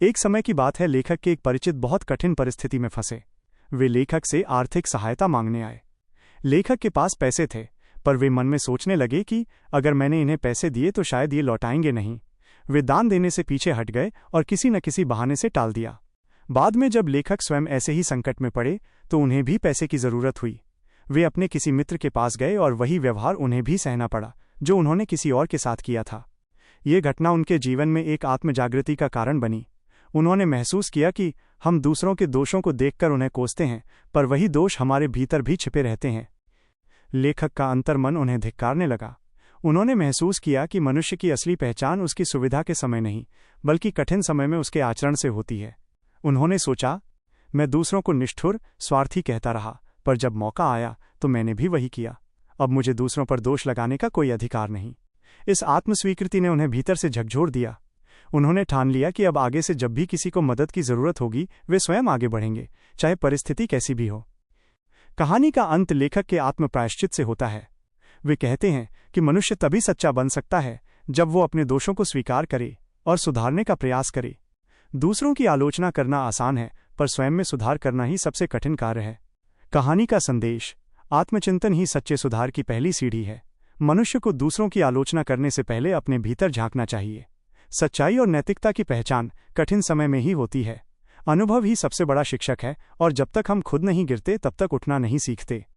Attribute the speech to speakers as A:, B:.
A: एक समय की बात है, लेखक के एक परिचित बहुत कठिन परिस्थिति में फंसे। वे लेखक से आर्थिक सहायता मांगने आए। लेखक के पास पैसे थे, पर वे मन में सोचने लगे कि अगर मैंने इन्हें पैसे दिए तो शायद ये लौटाएंगे नहीं। वे दान देने से पीछे हट गए और किसी न किसी बहाने से टाल दिया। बाद में जब लेखक स्वयं ऐसे ही संकट में पड़े तो उन्हें भी पैसे की जरूरत हुई। वे अपने किसी मित्र के पास गए और वही व्यवहार उन्हें भी सहना पड़ा जो उन्होंने किसी और के साथ किया था। ये घटना उनके जीवन में एक आत्मजागृति का कारण बनी। उन्होंने महसूस किया कि हम दूसरों के दोषों को देखकर उन्हें कोसते हैं, पर वही दोष हमारे भीतर भी छिपे रहते हैं। लेखक का अंतर्मन उन्हें धिक्कारने लगा। उन्होंने महसूस किया कि मनुष्य की असली पहचान उसकी सुविधा के समय नहीं, बल्कि कठिन समय में उसके आचरण से होती है। उन्होंने सोचा, मैं दूसरों को निष्ठुर, स्वार्थी कहता रहा, पर जब मौका आया तो मैंने भी वही किया। अब मुझे दूसरों पर दोष लगाने का कोई अधिकार नहीं। इस आत्मस्वीकृति ने उन्हें भीतर से झकझोर दिया। उन्होंने ठान लिया कि अब आगे से जब भी किसी को मदद की जरूरत होगी वे स्वयं आगे बढ़ेंगे, चाहे परिस्थिति कैसी भी हो। कहानी का अंत लेखक के आत्मप्रायश्चित से होता है। वे कहते हैं कि मनुष्य तभी सच्चा बन सकता है जब वो अपने दोषों को स्वीकार करे और सुधारने का प्रयास करे। दूसरों की आलोचना करना आसान है, पर स्वयं में सुधार करना ही सबसे कठिन कार्य है। कहानी का संदेश: आत्मचिंतन ही सच्चे सुधार की पहली सीढ़ी है। मनुष्य को दूसरों की आलोचना करने से पहले अपने भीतर झांकना चाहिए। सच्चाई और नैतिकता की पहचान कठिन समय में ही होती है। अनुभव ही सबसे बड़ा शिक्षक है, और जब तक हम खुद नहीं गिरते तब तक उठना नहीं सीखते।